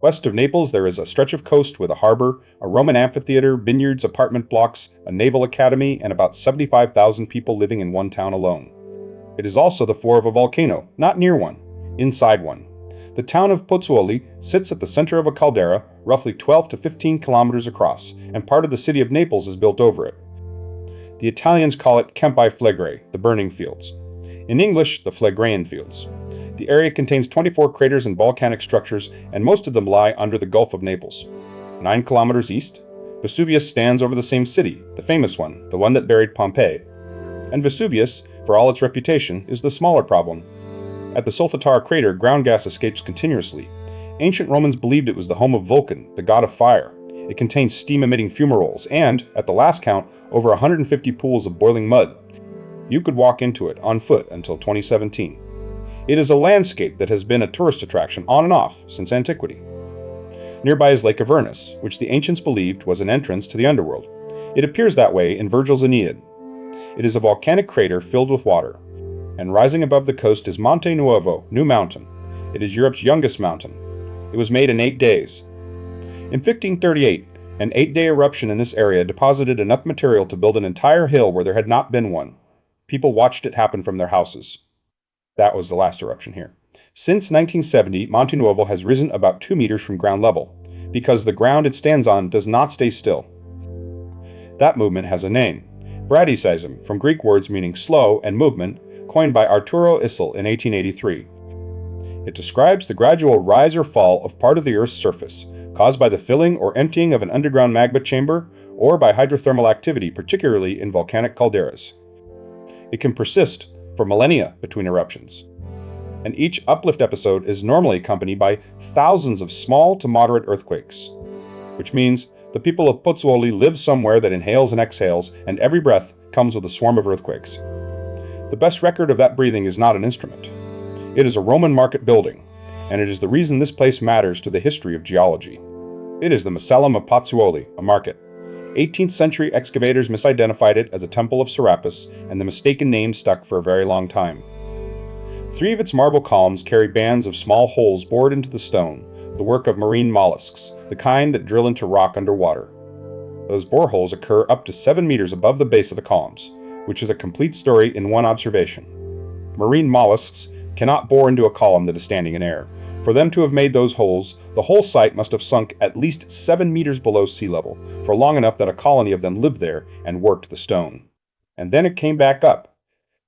West of Naples, there is a stretch of coast with a harbor, a Roman amphitheater, vineyards, apartment blocks, a naval academy, and about 75,000 people living in one town alone. It is also the floor of a volcano, not near one, inside one. The town of Pozzuoli sits at the center of a caldera, roughly 12 to 15 kilometers across, and part of the city of Naples is built over it. The Italians call it campiflegrei, the burning fields. In English, the Flegreian fields. The area contains 24 craters and volcanic structures, and most of them lie under the Gulf of Naples. 9 kilometers east, Vesuvius stands over the same city, the famous one, the one that buried Pompeii. And Vesuvius, for all its reputation, is the smaller problem. At the Solfatara crater, ground gas escapes continuously. Ancient Romans believed it was the home of Vulcan, the god of fire. It contains steam-emitting fumaroles and, at the last count, over 150 pools of boiling mud. You could walk into it on foot until 2017. It is a landscape that has been a tourist attraction on and off since antiquity. Nearby is Lake Avernus, which the ancients believed was an entrance to the underworld. It appears that way in Virgil's Aeneid. It is a volcanic crater filled with water, and rising above the coast is Monte Nuovo, New Mountain. It is Europe's youngest mountain. It was made in 8 days. In 1538, an 8-day eruption in this area deposited enough material to build an entire hill where there had not been one. People watched it happen from their houses. That was the last eruption here. Since 1970, Monte Nuovo has risen about 2 meters from ground level, because the ground it stands on does not stay still. That movement has a name, bradyseism, from Greek words meaning slow and movement, coined by Arturo Isel in 1883. It describes the gradual rise or fall of part of the Earth's surface, caused by the filling or emptying of an underground magma chamber or by hydrothermal activity, particularly in volcanic calderas. It can persist for millennia between eruptions. And each uplift episode is normally accompanied by thousands of small to moderate earthquakes, which means the people of Pozzuoli live somewhere that inhales and exhales, and every breath comes with a swarm of earthquakes. The best record of that breathing is not an instrument. It is a Roman market building, and it is the reason this place matters to the history of geology. It is the Macellum of Pozzuoli, a market. 18th century excavators misidentified it as a temple of Serapis, and the mistaken name stuck for a very long time. 3 of its marble columns carry bands of small holes bored into the stone, the work of marine molluscs, the kind that drill into rock underwater. Those boreholes occur up to 7 meters above the base of the columns, which is a complete story in one observation. Marine molluscs cannot bore into a column that is standing in air. For them to have made those holes, the whole site must have sunk at least 7 meters below sea level, for long enough that a colony of them lived there and worked the stone. And then it came back up.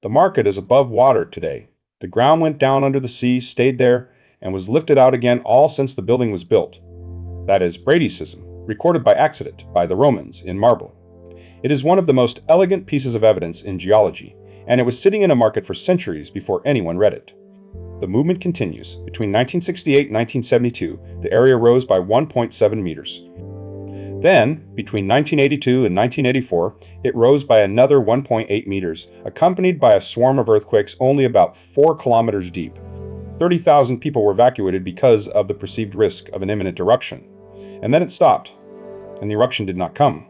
The market is above water today. The ground went down under the sea, stayed there, and was lifted out again all since the building was built. That is bradyseism, recorded by accident by the Romans in marble. It is one of the most elegant pieces of evidence in geology, and it was sitting in a market for centuries before anyone read it. The movement continues. Between 1968 and 1972, the area rose by 1.7 meters. Then, between 1982 and 1984, it rose by another 1.8 meters, accompanied by a swarm of earthquakes only about 4 kilometers deep. 30,000 people were evacuated because of the perceived risk of an imminent eruption. And then it stopped, and the eruption did not come.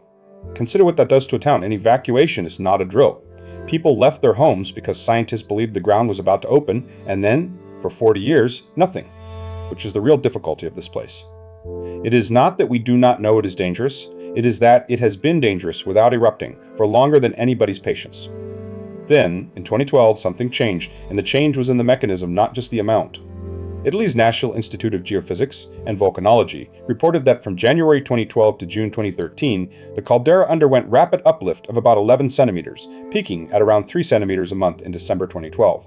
Consider what that does to a town. An evacuation is not a drill. People left their homes because scientists believed the ground was about to open, and then, for 40 years, nothing, which is the real difficulty of this place. It is not that we do not know it is dangerous, it is that it has been dangerous without erupting for longer than anybody's patience. Then, in 2012, something changed, and the change was in the mechanism, not just the amount. Italy's National Institute of Geophysics and Volcanology reported that from January 2012 to June 2013, the caldera underwent rapid uplift of about 11 centimeters, peaking at around 3 centimeters a month in December 2012.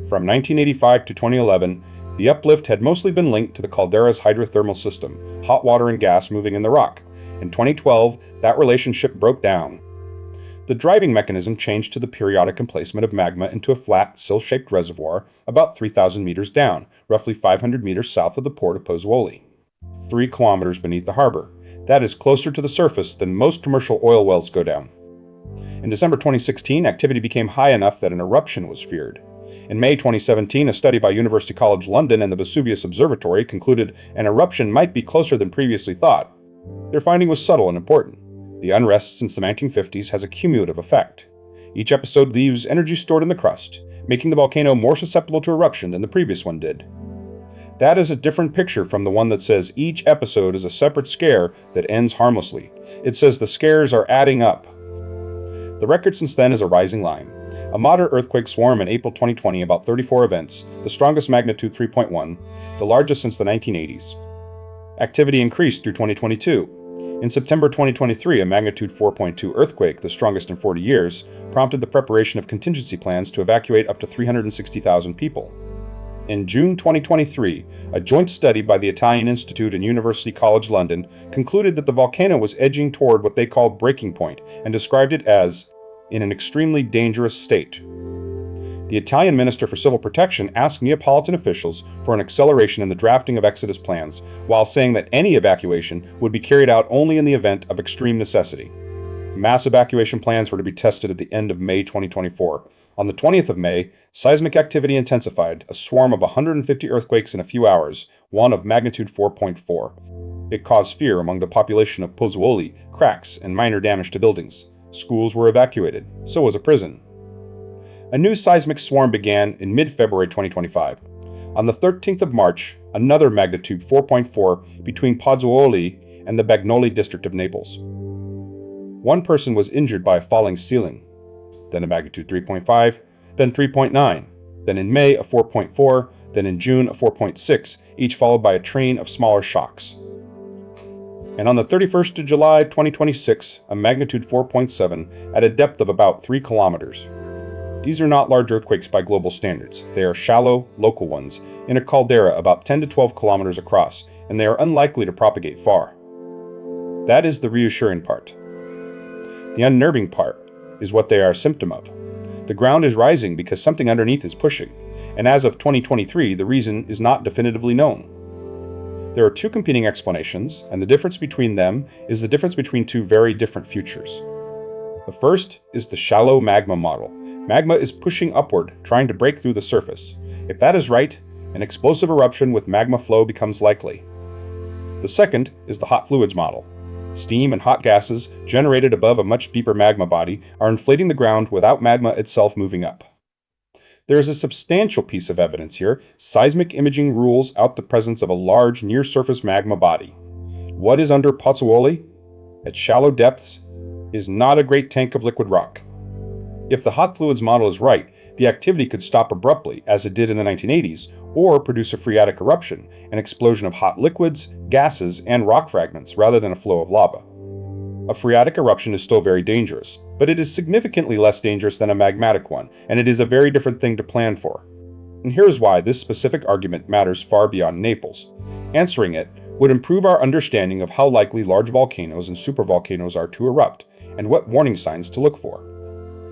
From 1985 to 2011, the uplift had mostly been linked to the caldera's hydrothermal system, hot water and gas moving in the rock. In 2012, that relationship broke down. The driving mechanism changed to the periodic emplacement of magma into a flat, sill-shaped reservoir about 3,000 meters down, roughly 500 meters south of the port of Pozzuoli, 3 kilometers beneath the harbor. That is closer to the surface than most commercial oil wells go down. In December 2016, activity became high enough that an eruption was feared. In May 2017, a study by University College London and the Vesuvius Observatory concluded an eruption might be closer than previously thought. Their finding was subtle and important. The unrest since the 1950s has a cumulative effect. Each episode leaves energy stored in the crust, making the volcano more susceptible to eruption than the previous one did. That is a different picture from the one that says each episode is a separate scare that ends harmlessly. It says the scares are adding up. The record since then is a rising line. A moderate earthquake swarm in April 2020, about 34 events, the strongest magnitude 3.1, the largest since the 1980s. Activity increased through 2022. In September 2023, a magnitude 4.2 earthquake, the strongest in 40 years, prompted the preparation of contingency plans to evacuate up to 360,000 people. In June 2023, a joint study by the Italian Institute and University College London concluded that the volcano was edging toward what they called breaking point and described it as in an extremely dangerous state. The Italian Minister for Civil Protection asked Neapolitan officials for an acceleration in the drafting of exodus plans, while saying that any evacuation would be carried out only in the event of extreme necessity. Mass evacuation plans were to be tested at the end of May 2024. On the 20th of May, seismic activity intensified, a swarm of 150 earthquakes in a few hours, one of magnitude 4.4. It caused fear among the population of Pozzuoli, cracks, and minor damage to buildings. Schools were evacuated, so was a prison. A new seismic swarm began in mid-February 2025. On the 13th of March, another magnitude 4.4 between Pozzuoli and the Bagnoli district of Naples. One person was injured by a falling ceiling, then a magnitude 3.5, then 3.9, then in May a 4.4, then in June a 4.6, each followed by a train of smaller shocks. And on the 31st of July 2026, a magnitude 4.7 at a depth of about 3 kilometers. These are not large earthquakes by global standards. They are shallow, local ones, in a caldera about 10 to 12 kilometers across, and they are unlikely to propagate far. That is the reassuring part. The unnerving part is what they are a symptom of. The ground is rising because something underneath is pushing, and as of 2023, the reason is not definitively known. There are two competing explanations, and the difference between them is the difference between two very different futures. The first is the shallow magma model. Magma is pushing upward, trying to break through the surface. If that is right, an explosive eruption with magma flow becomes likely. The second is the hot fluids model. Steam and hot gases, generated above a much deeper magma body, are inflating the ground without magma itself moving up. There is a substantial piece of evidence here. Seismic imaging rules out the presence of a large near-surface magma body. What is under Pozzuoli, at shallow depths, is not a great tank of liquid rock. If the hot fluids model is right, the activity could stop abruptly, as it did in the 1980s, or produce a phreatic eruption, an explosion of hot liquids, gases, and rock fragments, rather than a flow of lava. A phreatic eruption is still very dangerous, but it is significantly less dangerous than a magmatic one, and it is a very different thing to plan for. And here's why this specific argument matters far beyond Naples. Answering it would improve our understanding of how likely large volcanoes and supervolcanoes are to erupt, and what warning signs to look for.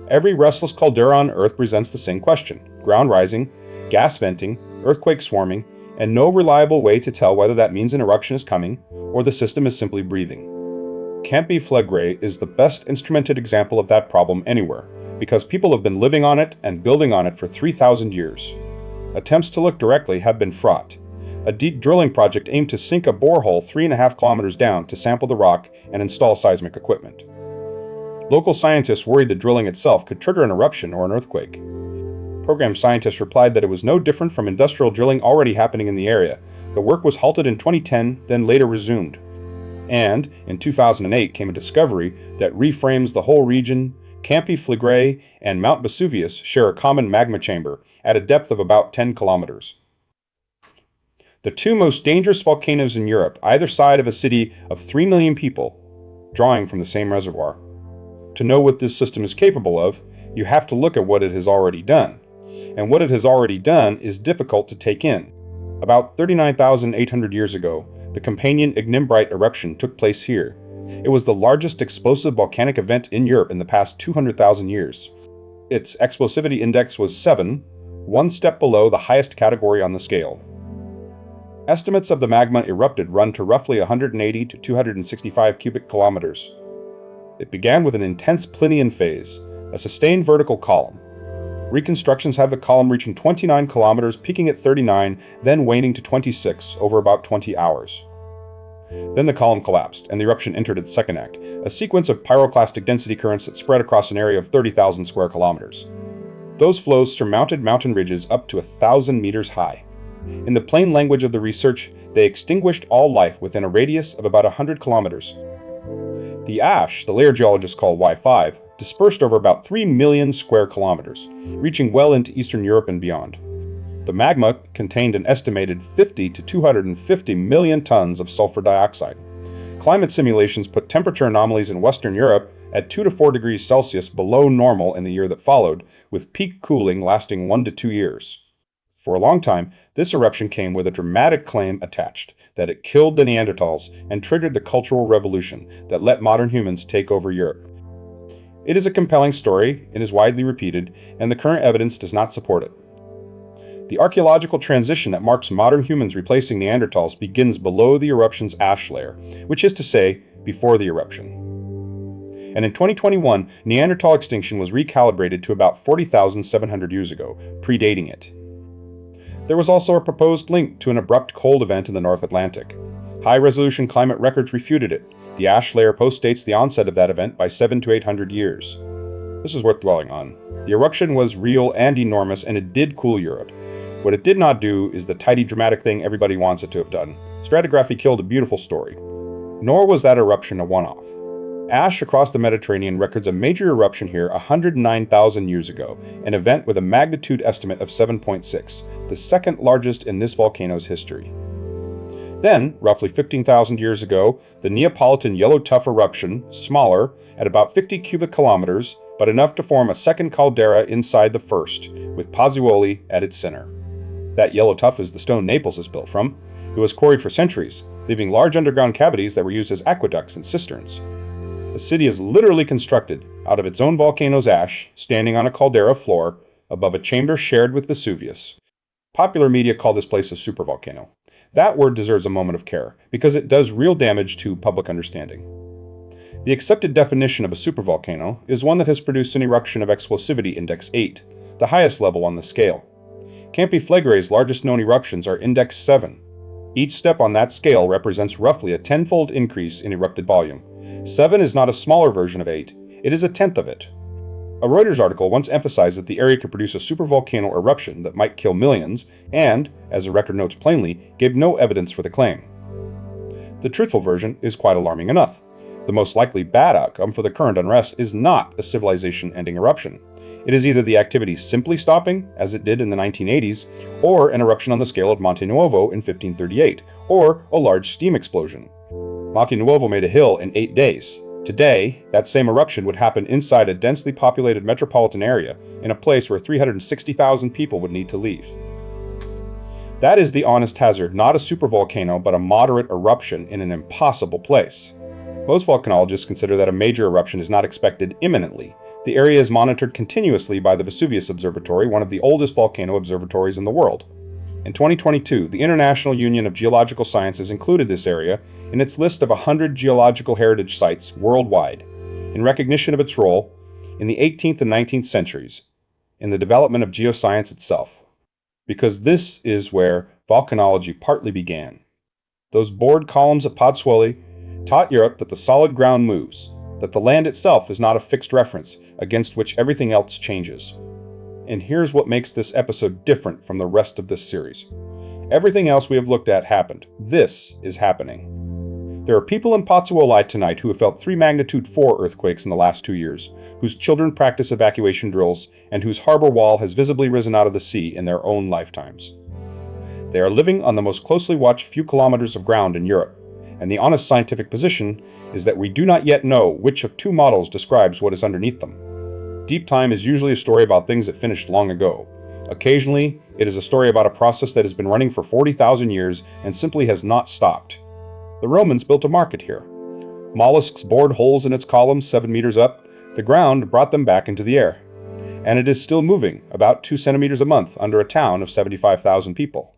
Every restless caldera on Earth presents the same question: ground rising, gas venting, earthquake swarming, and no reliable way to tell whether that means an eruption is coming or the system is simply breathing. Campiflegrei is the best instrumented example of that problem anywhere, because people have been living on it and building on it for 3,000 years. Attempts to look directly have been fraught. A deep drilling project aimed to sink a borehole 3.5 kilometers down to sample the rock and install seismic equipment. Local scientists worried the drilling itself could trigger an eruption or an earthquake. Program scientists replied that it was no different from industrial drilling already happening in the area. The work was halted in 2010, then later resumed. And in 2008 came a discovery that reframes the whole region. Campi Flegrei and Mount Vesuvius share a common magma chamber at a depth of about 10 kilometers. The two most dangerous volcanoes in Europe, either side of a city of 3 million people, drawing from the same reservoir. To know what this system is capable of, you have to look at what it has already done. And what it has already done is difficult to take in. About 39,800 years ago, the companion ignimbrite eruption took place here. It was the largest explosive volcanic event in Europe in the past 200,000 years. Its explosivity index was 7, one step below the highest category on the scale. Estimates of the magma erupted run to roughly 180 to 265 cubic kilometers. It began with an intense Plinian phase, a sustained vertical column. Reconstructions have the column reaching 29 kilometers, peaking at 39, then waning to 26 over about 20 hours. Then the column collapsed, and the eruption entered its second act, a sequence of pyroclastic density currents that spread across an area of 30,000 square kilometers. Those flows surmounted mountain ridges up to 1,000 meters high. In the plain language of the research, they extinguished all life within a radius of about 100 kilometers. The ash, the layer geologists call Y5, dispersed over about 3 million square kilometers, reaching well into Eastern Europe and beyond. The magma contained an estimated 50 to 250 million tons of sulfur dioxide. Climate simulations put temperature anomalies in Western Europe at 2 to 4 degrees Celsius below normal in the year that followed, with peak cooling lasting 1 to 2 years. For a long time, this eruption came with a dramatic claim attached that it killed the Neanderthals and triggered the Cultural Revolution that let modern humans take over Europe. It is a compelling story, it is widely repeated, and the current evidence does not support it. The archaeological transition that marks modern humans replacing Neanderthals begins below the eruption's ash layer, which is to say, before the eruption. And in 2021, Neanderthal extinction was recalibrated to about 40,700 years ago, predating it. There was also a proposed link to an abrupt cold event in the North Atlantic. High-resolution climate records refuted it. The ash layer postdates the onset of that event by 700 to 800 years. This is worth dwelling on. The eruption was real and enormous, and it did cool Europe. What it did not do is the tidy, dramatic thing everybody wants it to have done. Stratigraphy killed a beautiful story. Nor was that eruption a one-off. Ash across the Mediterranean records a major eruption here 109,000 years ago, an event with a magnitude estimate of 7.6, the second largest in this volcano's history. Then, roughly 15,000 years ago, the Neapolitan yellow tuff eruption, smaller, at about 50 cubic kilometers, but enough to form a second caldera inside the first, with Pozzuoli at its center. That yellow tuff is the stone Naples is built from. It was quarried for centuries, leaving large underground cavities that were used as aqueducts and cisterns. The city is literally constructed out of its own volcano's ash, standing on a caldera floor above a chamber shared with Vesuvius. Popular media call this place a supervolcano. That word deserves a moment of care, because it does real damage to public understanding. The accepted definition of a supervolcano is one that has produced an eruption of explosivity index 8, the highest level on the scale. Campiflegrei's largest known eruptions are index 7. Each step on that scale represents roughly a tenfold increase in erupted volume. 7 is not a smaller version of 8, it is a tenth of it. A Reuters article once emphasized that the area could produce a supervolcano eruption that might kill millions, and, as the record notes plainly, gave no evidence for the claim. The truthful version is quite alarming enough. The most likely bad outcome for the current unrest is not a civilization-ending eruption. It is either the activity simply stopping, as it did in the 1980s, or an eruption on the scale of Monte Nuovo in 1538, or a large steam explosion. Monte Nuovo made a hill in 8 days. Today, that same eruption would happen inside a densely populated metropolitan area, in a place where 360,000 people would need to leave. That is the honest hazard, not a supervolcano, but a moderate eruption in an impossible place. Most volcanologists consider that a major eruption is not expected imminently. The area is monitored continuously by the Vesuvius Observatory, one of the oldest volcano observatories in the world. In 2022, the International Union of Geological Sciences included this area in its list of 100 geological heritage sites worldwide, in recognition of its role in the 18th and 19th centuries in the development of geoscience itself. Because this is where volcanology partly began. Those bored columns at Pozzuoli taught Europe that the solid ground moves, that the land itself is not a fixed reference against which everything else changes. And here's what makes this episode different from the rest of this series. Everything else we have looked at happened. This is happening. There are people in Pozzuoli tonight who have felt 3 magnitude 4 earthquakes in the last 2 years, whose children practice evacuation drills, and whose harbor wall has visibly risen out of the sea in their own lifetimes. They are living on the most closely watched few kilometers of ground in Europe, and the honest scientific position is that we do not yet know which of 2 models describes what is underneath them. Deep time is usually a story about things that finished long ago. Occasionally, it is a story about a process that has been running for 40,000 years and simply has not stopped. The Romans built a market here. Molluscs bored holes in its columns 7 meters up. The ground brought them back into the air. And it is still moving, about 2 centimeters a month, under a town of 75,000 people.